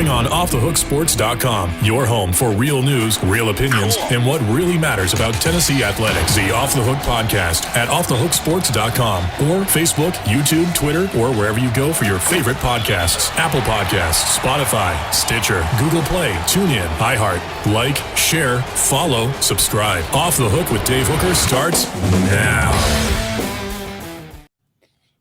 airing on offthehooksports.com, your home for real news, real opinions, and what really matters about Tennessee athletics. The Off the Hook podcast at offthehooksports.com or Facebook, YouTube, Twitter, or wherever you go for your favorite podcasts. Apple Podcasts, Spotify, Stitcher, Google Play, TuneIn, iHeart. Like, share, follow, subscribe. Off the Hook with Dave Hooker starts now.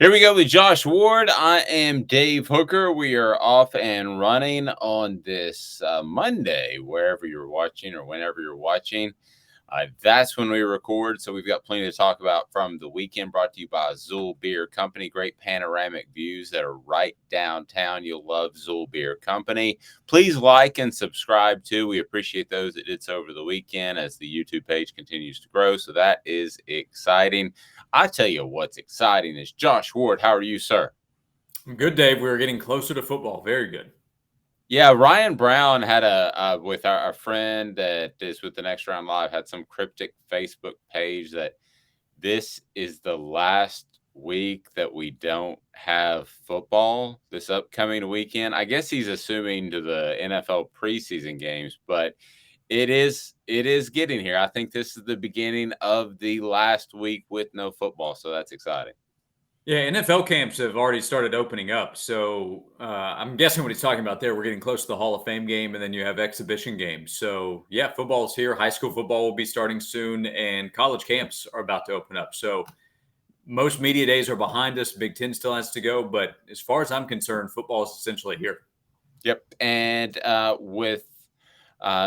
Here we go with Josh Ward. I am Dave Hooker. We are off and running on this Monday, wherever you're watching or whenever you're watching. That's when we record. So we've got plenty to talk about from the weekend, brought to you by Zool Beer Company. Great panoramic views that are right downtown. You'll love Zool Beer Company. Please like and subscribe too. We appreciate those that did so over the weekend as the YouTube page continues to grow. So that is exciting. I tell you what's exciting is Josh Ward. How are you, sir? I'm good, Dave. We're getting closer to football. Very good. Yeah, Ryan Brown had with our friend that is with the Next Round Live, had some cryptic Facebook page that this is the last week that we don't have football this upcoming weekend. I guess he's assuming to the NFL preseason games, but it is getting here. I think this is the beginning of the last week with no football, so that's exciting. Yeah, NFL camps have already started opening up. So I'm guessing what he's talking about there, we're getting close to the Hall of Fame game, and then you have exhibition games. So, yeah, football's here. High school football will be starting soon, and college camps are about to open up. So most media days are behind us. Big Ten still has to go. But as far as I'm concerned, football is essentially here. Yep, and with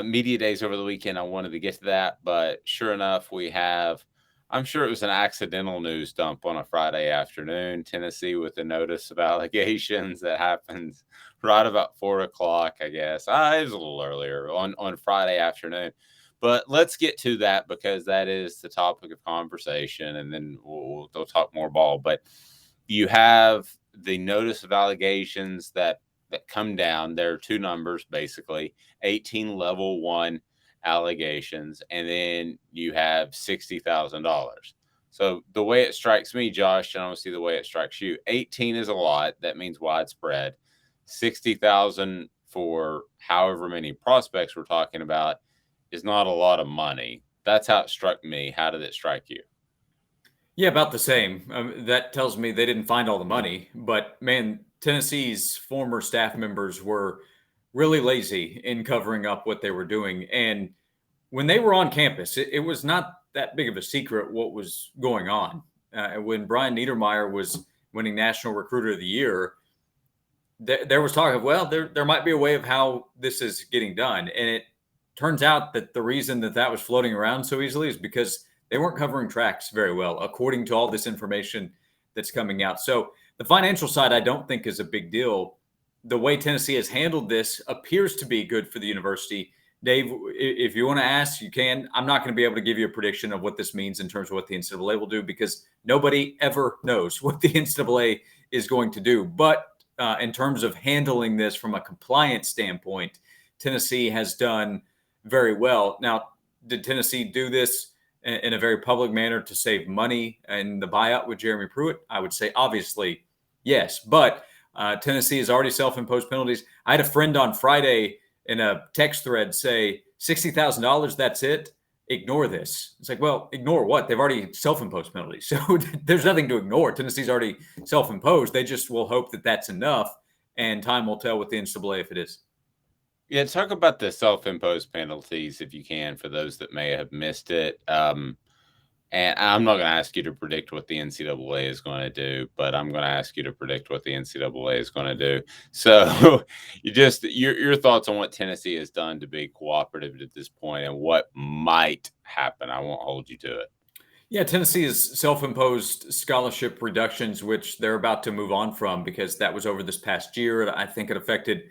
media days over the weekend, I wanted to get to that. But sure enough, we have – I'm sure it was an accidental news dump on a Friday afternoon. Tennessee with a notice of allegations that happens right about 4 o'clock, I guess. It was a little earlier on Friday afternoon. But let's get to that because that is the topic of conversation, and then we'll talk more ball. But you have the notice of allegations that come down. There are two numbers, basically, 18 level 1 allegations, and then you have $60,000. So the way it strikes me, Josh, and I want to see the way it strikes you, 18 is a lot. That means widespread. 60,000 for however many prospects we're talking about is not a lot of money. That's how it struck me. How did it strike you? Yeah, about the same. That tells me they didn't find all the money, but man, Tennessee's former staff members were really lazy in covering up what they were doing. And when they were on campus, it was not that big of a secret what was going on. When Brian Niedermeyer was winning National Recruiter of the Year, there was talk of, well, there might be a way of how this is getting done. And it turns out that the reason that was floating around so easily is because they weren't covering tracks very well, according to all this information that's coming out. So the financial side, I don't think is a big deal. The way Tennessee has handled this appears to be good for the university. Dave, if you want to ask, you can. I'm not going to be able to give you a prediction of what this means in terms of what the NCAA will do because nobody ever knows what the NCAA is going to do. But in terms of handling this from a compliance standpoint, Tennessee has done very well. Now, did Tennessee do this in a very public manner to save money in the buyout with Jeremy Pruitt? I would say obviously yes, but Tennessee has already self-imposed penalties. I had a friend on Friday in a text thread say, $60,000, that's it? Ignore this. It's like, well, ignore what? They've already self-imposed penalties. So there's nothing to ignore. Tennessee's already self-imposed. They just will hope that that's enough, and time will tell with the NCAA if it is. Yeah, talk about the self-imposed penalties if you can for those that may have missed it. And I'm not going to ask you to predict what the NCAA is going to do, but I'm going to ask you to predict what the NCAA is going to do. So your thoughts on what Tennessee has done to be cooperative at this point and what might happen. I won't hold you to it. Yeah, Tennessee has self-imposed scholarship reductions, which they're about to move on from because that was over this past year. I think it affected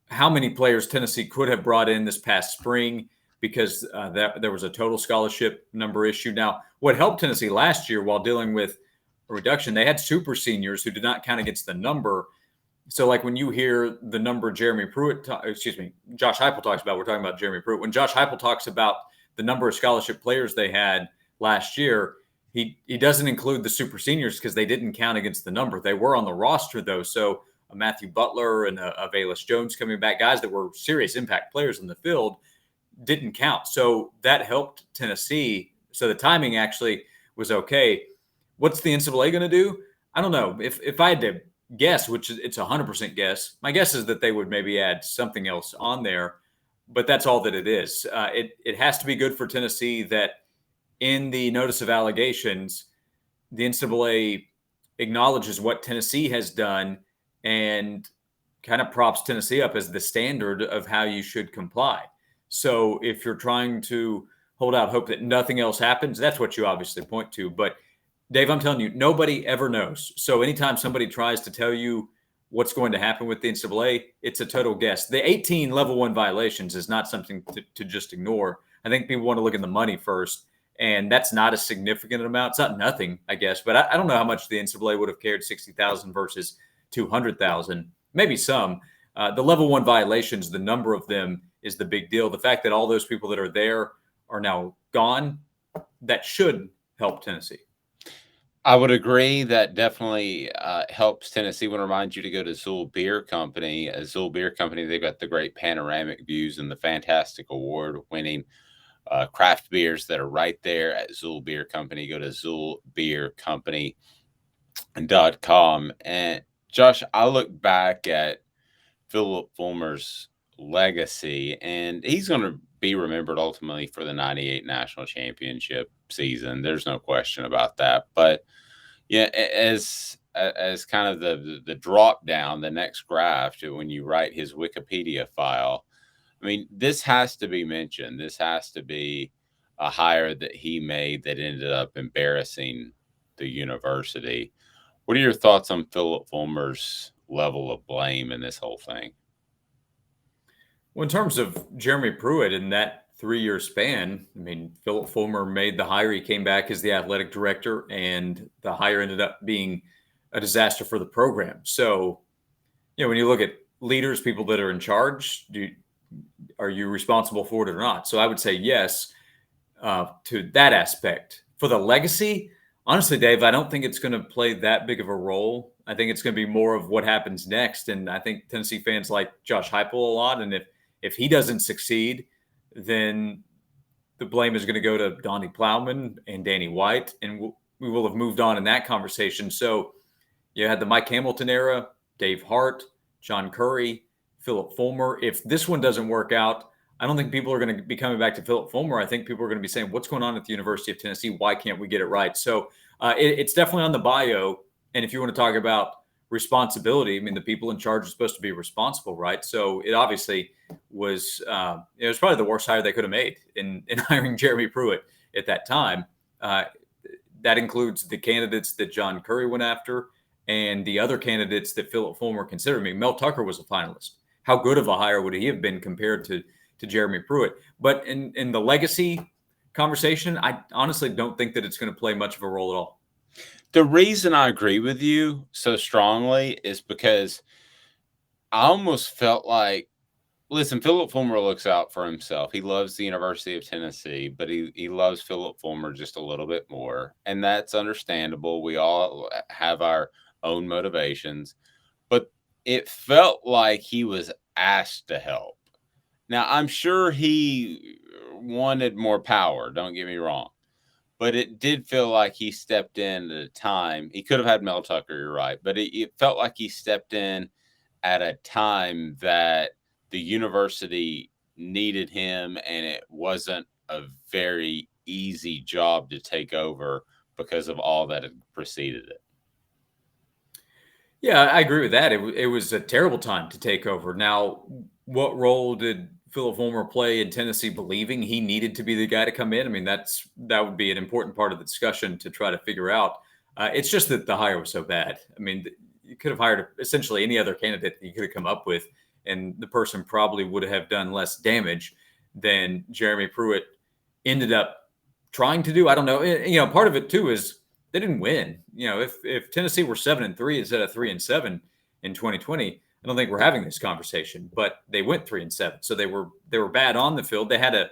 how many players Tennessee could have brought in this past spring, because there was a total scholarship number issue. Now, what helped Tennessee last year while dealing with a reduction, they had super seniors who did not count against the number. So, like when you hear the number Josh Heupel talks about, we're talking about Jeremy Pruitt. When Josh Heupel talks about the number of scholarship players they had last year, he doesn't include the super seniors because they didn't count against the number. They were on the roster, though. So a Matthew Butler and a Velus Jones coming back, guys that were serious impact players in the field, didn't count. So that helped Tennessee. So the timing actually was okay. What's the NCAA going to do? I don't know. If I had to guess, which it's 100% guess, my guess is that they would maybe add something else on there, but that's all that it is. It has to be good for Tennessee that in the notice of allegations, the NCAA acknowledges what Tennessee has done and kind of props Tennessee up as the standard of how you should comply. So if you're trying to hold out hope that nothing else happens, that's what you obviously point to. But Dave, I'm telling you, nobody ever knows. So anytime somebody tries to tell you what's going to happen with the NCAA, it's a total guess. The 18 level 1 violations is not something to just ignore. I think people want to look at the money first, and that's not a significant amount. It's not nothing, I guess, but I don't know how much the NCAA would have cared 60,000 versus 200,000, maybe some. The level 1 violations, the number of them is the big deal. The fact that all those people that are there are now gone, that should help Tennessee. I would agree. That definitely helps Tennessee. I want to remind you to go to Zool Beer Company. Zool Beer Company, they've got the great panoramic views and the fantastic award-winning craft beers that are right there at Zool Beer Company. Go to zoolbeercompany.com. And Josh, I look back at Phillip Fulmer's legacy, and he's going to be remembered ultimately for the 98 national championship season. There's no question about that. But yeah, as kind of the drop down, the next graph to when you write his Wikipedia file, I mean, this has to be mentioned. This has to be a hire that he made that ended up embarrassing the university. What are your thoughts on Phillip Fulmer's level of blame in this whole thing? Well, in terms of Jeremy Pruitt in that 3-year span, I mean, Phillip Fulmer made the hire. He came back as the athletic director, and the hire ended up being a disaster for the program. So, when you look at leaders, people that are in charge, are you responsible for it or not? So I would say yes to that aspect. For the legacy, honestly, Dave, I don't think it's going to play that big of a role. I think it's going to be more of what happens next. And I think Tennessee fans like Josh Heupel a lot. And if he doesn't succeed, then the blame is going to go to Donnie Plowman and Danny White. And we will have moved on in that conversation. So you had the Mike Hamilton era, Dave Hart, John Curry, Phillip Fulmer. If this one doesn't work out, I don't think people are going to be coming back to Phillip Fulmer. I think people are going to be saying, what's going on at the University of Tennessee? Why can't we get it right? So it's definitely on the bio. And if you want to talk about responsibility, I mean, the people in charge are supposed to be responsible, right? So it obviously was, it was probably the worst hire they could have made in hiring Jeremy Pruitt at that time. That includes the candidates that John Curry went after and the other candidates that Phillip Fulmer considered. I mean, Mel Tucker was a finalist. How good of a hire would he have been compared to Jeremy Pruitt? But in the legacy conversation, I honestly don't think that it's going to play much of a role at all. The reason I agree with you so strongly is because I almost felt like, listen, Phillip Fulmer looks out for himself. He loves the University of Tennessee, but he loves Phillip Fulmer just a little bit more. And that's understandable. We all have our own motivations. But it felt like he was asked to help. Now, I'm sure he wanted more power. Don't get me wrong. But it did feel like he stepped in at a time. He could have had Mel Tucker, you're right. But it felt like he stepped in at a time that the university needed him, and it wasn't a very easy job to take over because of all that had preceded it. Yeah, I agree with that. It was a terrible time to take over. Now, what role did Phillip Fulmer play in Tennessee believing he needed to be the guy to come in? I mean, that would be an important part of the discussion to try to figure out. It's just that the hire was so bad. I mean, you could have hired essentially any other candidate that you could have come up with, and the person probably would have done less damage than Jeremy Pruitt ended up trying to do. I don't know. Part of it too is they didn't win. If Tennessee were 7-3 instead of 3-7 in 2020, I don't think we're having this conversation. But they went 3-7, so they were bad on the field. They had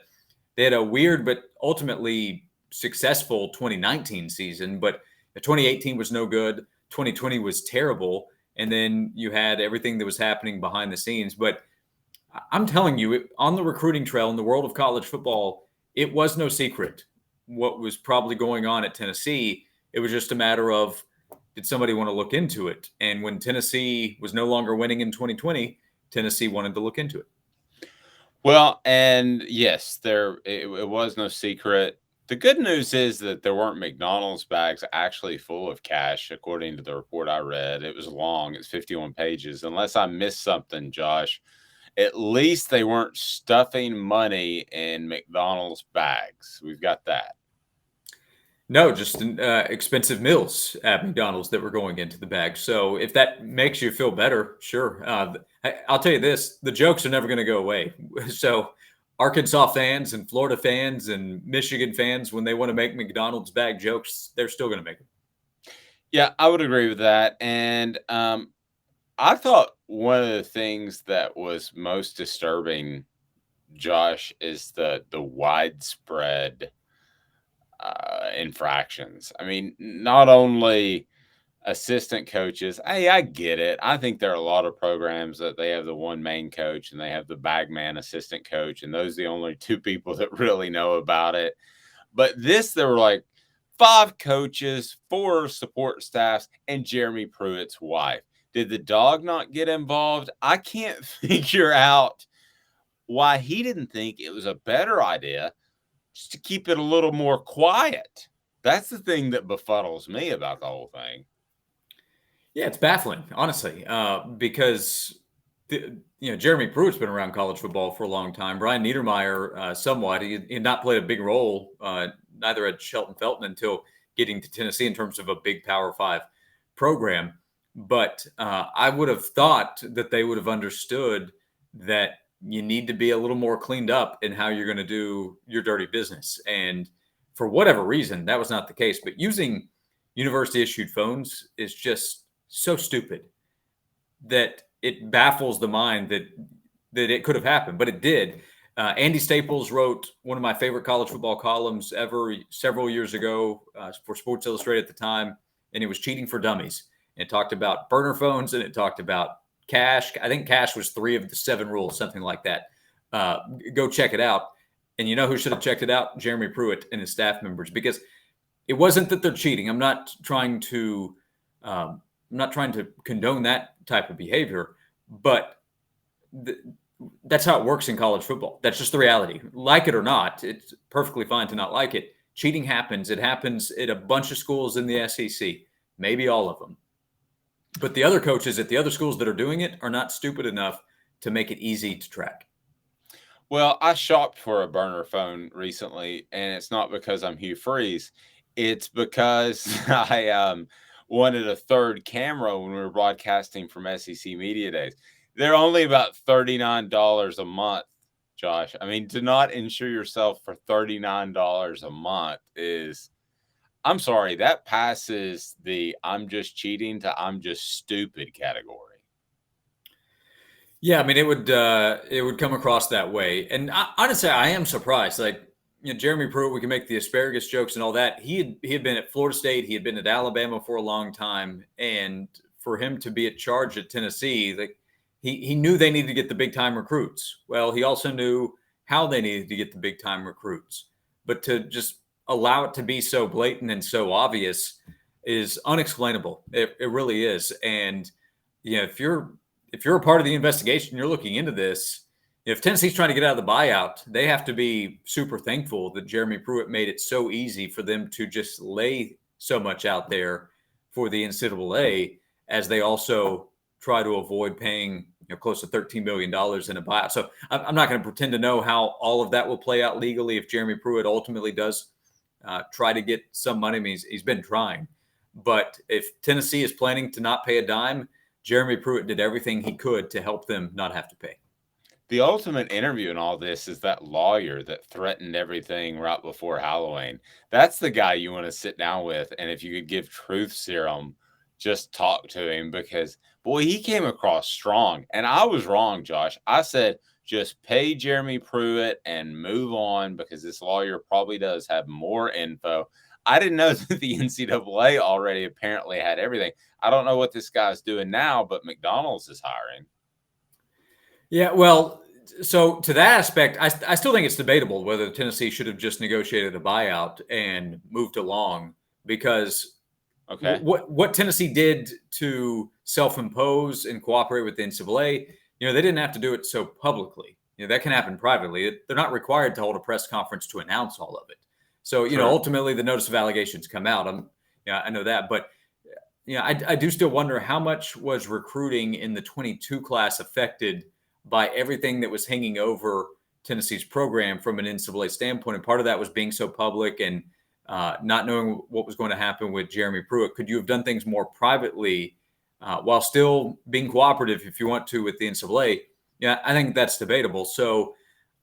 a weird but ultimately successful 2019 season. But 2018 was no good. 2020 was terrible. And then you had everything that was happening behind the scenes. But I'm telling you, on the recruiting trail in the world of college football, it was no secret what was probably going on at Tennessee. It was just a matter of, did somebody want to look into it? And when Tennessee was no longer winning in 2020, Tennessee wanted to look into it. Well, and yes, it was no secret. The good news is that there weren't McDonald's bags actually full of cash, according to the report I read. It was long, it's 51 pages. Unless I missed something, Josh, at least they weren't stuffing money in McDonald's bags. We've got that. No, just expensive meals at McDonald's that were going into the bag. So if that makes you feel better, sure. I'll tell you this, the jokes are never going to go away. So Arkansas fans and Florida fans and Michigan fans, when they want to make McDonald's bag jokes, they're still going to make them. Yeah, I would agree with that. And I thought one of the things that was most disturbing, Josh, is the widespread infractions. I mean, not only assistant coaches. Hey, I get it. I think there are a lot of programs that they have the one main coach and they have the bagman assistant coach, and those are the only two people that really know about it. But there were like 5 coaches, 4 support staffs, and Jeremy Pruitt's wife. Did the dog not get involved? I can't figure out why he didn't think it was a better idea just to keep it a little more quiet. That's the thing that befuddles me about the whole thing. Yeah, it's baffling, honestly, because Jeremy Pruitt's been around college football for a long time. Brian Niedermeyer, somewhat. He had not played a big role, neither had Shelton Felton until getting to Tennessee in terms of a big Power 5 program. But I would have thought that they would have understood that you need to be a little more cleaned up in how you're going to do your dirty business. And for whatever reason, that was not the case. But using university issued phones is just so stupid that it baffles the mind that it could have happened, but it did. Andy Staples wrote one of my favorite college football columns ever several years ago for Sports Illustrated at the time, and it was Cheating for Dummies. And it talked about burner phones and it talked about cash. I think cash was 3 of the 7 rules, something like that. Go check it out. And you know who should have checked it out? Jeremy Pruitt and his staff members, because it wasn't that they're cheating. I'm not trying to condone that type of behavior, but that's how it works in college football. That's just the reality. Like it or not, it's perfectly fine to not like it. Cheating happens. It happens at a bunch of schools in the SEC, maybe all of them. But the other coaches at the other schools that are doing it are not stupid enough to make it easy to track. Well, I shopped for a burner phone recently, and it's not because I'm Hugh Freeze. It's because I wanted a third camera when we were broadcasting from SEC Media Days. They're only about $39 a month, Josh. I mean, to not insure yourself for $39 a month is, I'm sorry, that passes the I'm just cheating to I'm just stupid category. Yeah, I mean, it would come across that way. And honestly, I am surprised. Like, Jeremy Pruitt, we can make the asparagus jokes and all that. He had been at Florida State. He had been at Alabama for a long time. And for him to be at charge at Tennessee, like he knew they needed to get the big time recruits. Well, he also knew how they needed to get the big time recruits. But to just allow it to be so blatant and so obvious is unexplainable. It really is. And if you're a part of the investigation, you're looking into this. If Tennessee's trying to get out of the buyout, they have to be super thankful that Jeremy Pruitt made it so easy for them to just lay so much out there for the NCAA, as they also try to avoid paying close to $13 million in a buyout. So I'm not going to pretend to know how all of that will play out legally if Jeremy Pruitt ultimately does try to get some money. I mean, he's been trying. But if Tennessee is planning to not pay a dime, Jeremy Pruitt did everything he could to help them not have to pay. The ultimate interview in all this is that lawyer that threatened everything right before Halloween. That's the guy you want to sit down with. And if you could give truth serum, just talk to him, because, boy, he came across strong. And I was wrong, Josh. I said, just pay Jeremy Pruitt and move on, because this lawyer probably does have more info. I didn't know that the NCAA already apparently had everything. I don't know what this guy's doing now, but McDonald's is hiring. Yeah, well, so to that aspect, I still think it's debatable whether Tennessee should have just negotiated a buyout and moved along, because Okay. what Tennessee did to self-impose and cooperate with the NCAA, they didn't have to do it so publicly. That can happen privately. They're not required to hold a press conference to announce all of it. So, True. ultimately the notice of allegations come out. I know that, but I do still wonder how much was recruiting in the 22 class affected by everything that was hanging over Tennessee's program from an NCAA standpoint. And part of that was being so public and not knowing what was going to happen with Jeremy Pruitt. Could you have done things more privately while still being cooperative, if you want to, with the NCAA? Yeah, I think that's debatable. So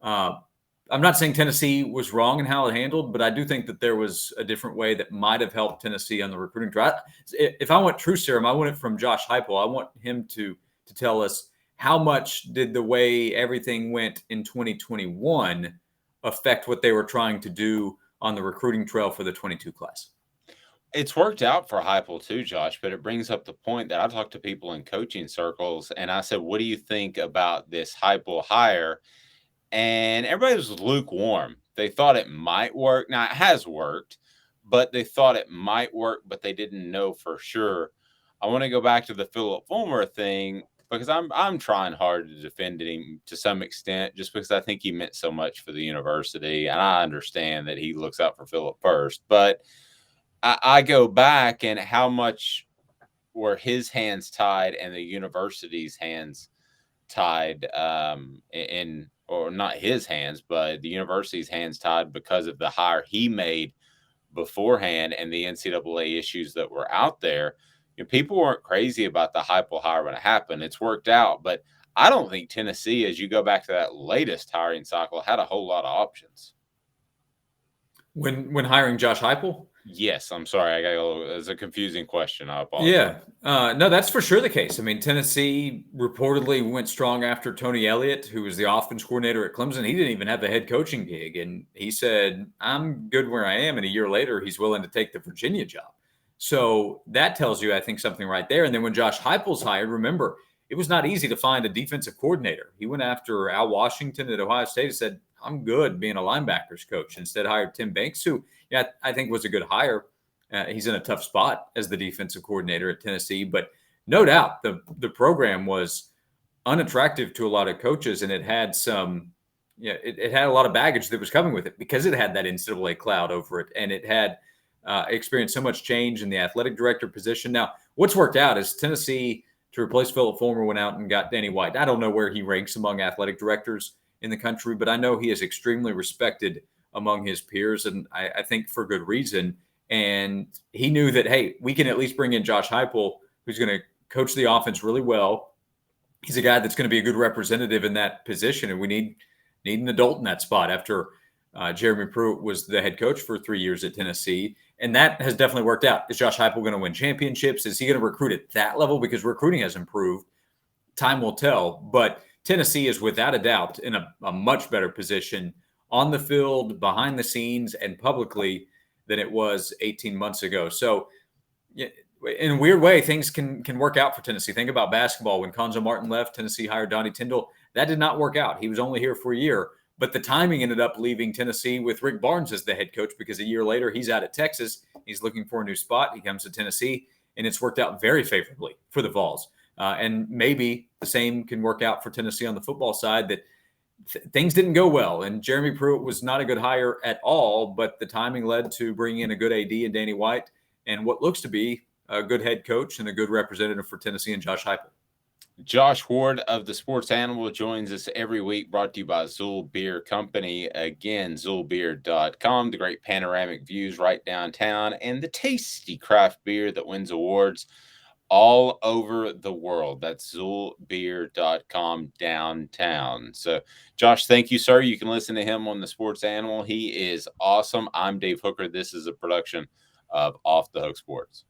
I'm not saying Tennessee was wrong in how it handled, but I do think that there was a different way that might have helped Tennessee on the recruiting drive. If I want true serum, I want it from Josh Heupel. I want him to tell us how much did the way everything went in 2021 affect what they were trying to do on the recruiting trail for the 22 class. It's worked out for Heupel too, Josh, but it brings up the point that I talked to people in coaching circles, and I said, what do you think about this Heupel hire? And everybody was lukewarm. They thought it might work. Now, it has worked, but they thought it might work, but they didn't know for sure. I want to go back to the Phillip Fulmer thing, because I'm trying hard to defend him to some extent, just because I think he meant so much for the university, and I understand that he looks out for Phillip first. But I go back, and how much were his hands tied and the university's hands tied, or not his hands, but the university's hands tied, because of the hire he made beforehand and the NCAA issues that were out there. People weren't crazy about the Heupel hire when it happened. It's worked out, but I don't think Tennessee, as you go back to that latest hiring cycle, had a whole lot of options. When hiring Josh Heupel? Yes, I'm sorry. It's a confusing question. I apologize. Yeah. No, that's for sure the case. I mean, Tennessee reportedly went strong after Tony Elliott, who was the offense coordinator at Clemson. He didn't even have the head coaching gig. And he said, I'm good where I am. And a year later, he's willing to take the Virginia job. So that tells you, I think, something right there. And then when Josh Heupel's hired, remember, it was not easy to find a defensive coordinator. He went after Al Washington at Ohio State and said, I'm good being a linebackers coach. Instead, hired Tim Banks, who, I think was a good hire. He's in a tough spot as the defensive coordinator at Tennessee, but no doubt the program was unattractive to a lot of coaches, and it had it had a lot of baggage that was coming with it because it had that NCAA cloud over it, and it had experienced so much change in the athletic director position. Now, what's worked out is Tennessee, to replace Phillip Fulmer, went out and got Danny White. I don't know where he ranks among athletic directors in the country, but I know he is extremely respected among his peers, and I think for good reason. And he knew that, hey, we can at least bring in Josh Heupel, who's going to coach the offense really well. He's a guy that's going to be a good representative in that position, and we need an adult in that spot after Jeremy Pruitt was the head coach for 3 years at Tennessee. And that has definitely worked out. Is Josh Heupel going to win championships? Is he going to recruit at that level? Because recruiting has improved. Time will tell. But Tennessee is without a doubt in a much better position on the field, behind the scenes, and publicly than it was 18 months ago. So in a weird way, things can work out for Tennessee. Think about basketball. When Conzo Martin left, Tennessee hired Donnie Tyndall. That did not work out. He was only here for a year. But the timing ended up leaving Tennessee with Rick Barnes as the head coach, because a year later he's out at Texas. He's looking for a new spot. He comes to Tennessee, and it's worked out very favorably for the Vols. And maybe the same can work out for Tennessee on the football side, that things didn't go well. And Jeremy Pruitt was not a good hire at all, but the timing led to bringing in a good AD and Danny White, and what looks to be a good head coach and a good representative for Tennessee and Josh Heupel. Josh Ward of the Sports Animal joins us every week, brought to you by Zool Beer Company. Again, ZoolBeer.com, the great panoramic views right downtown, and the tasty craft beer that wins awards all over the world. That's ZoolBeer.com downtown. So, Josh, thank you, sir. You can listen to him on the Sports Animal. He is awesome. I'm Dave Hooker. This is a production of Off the Hook Sports.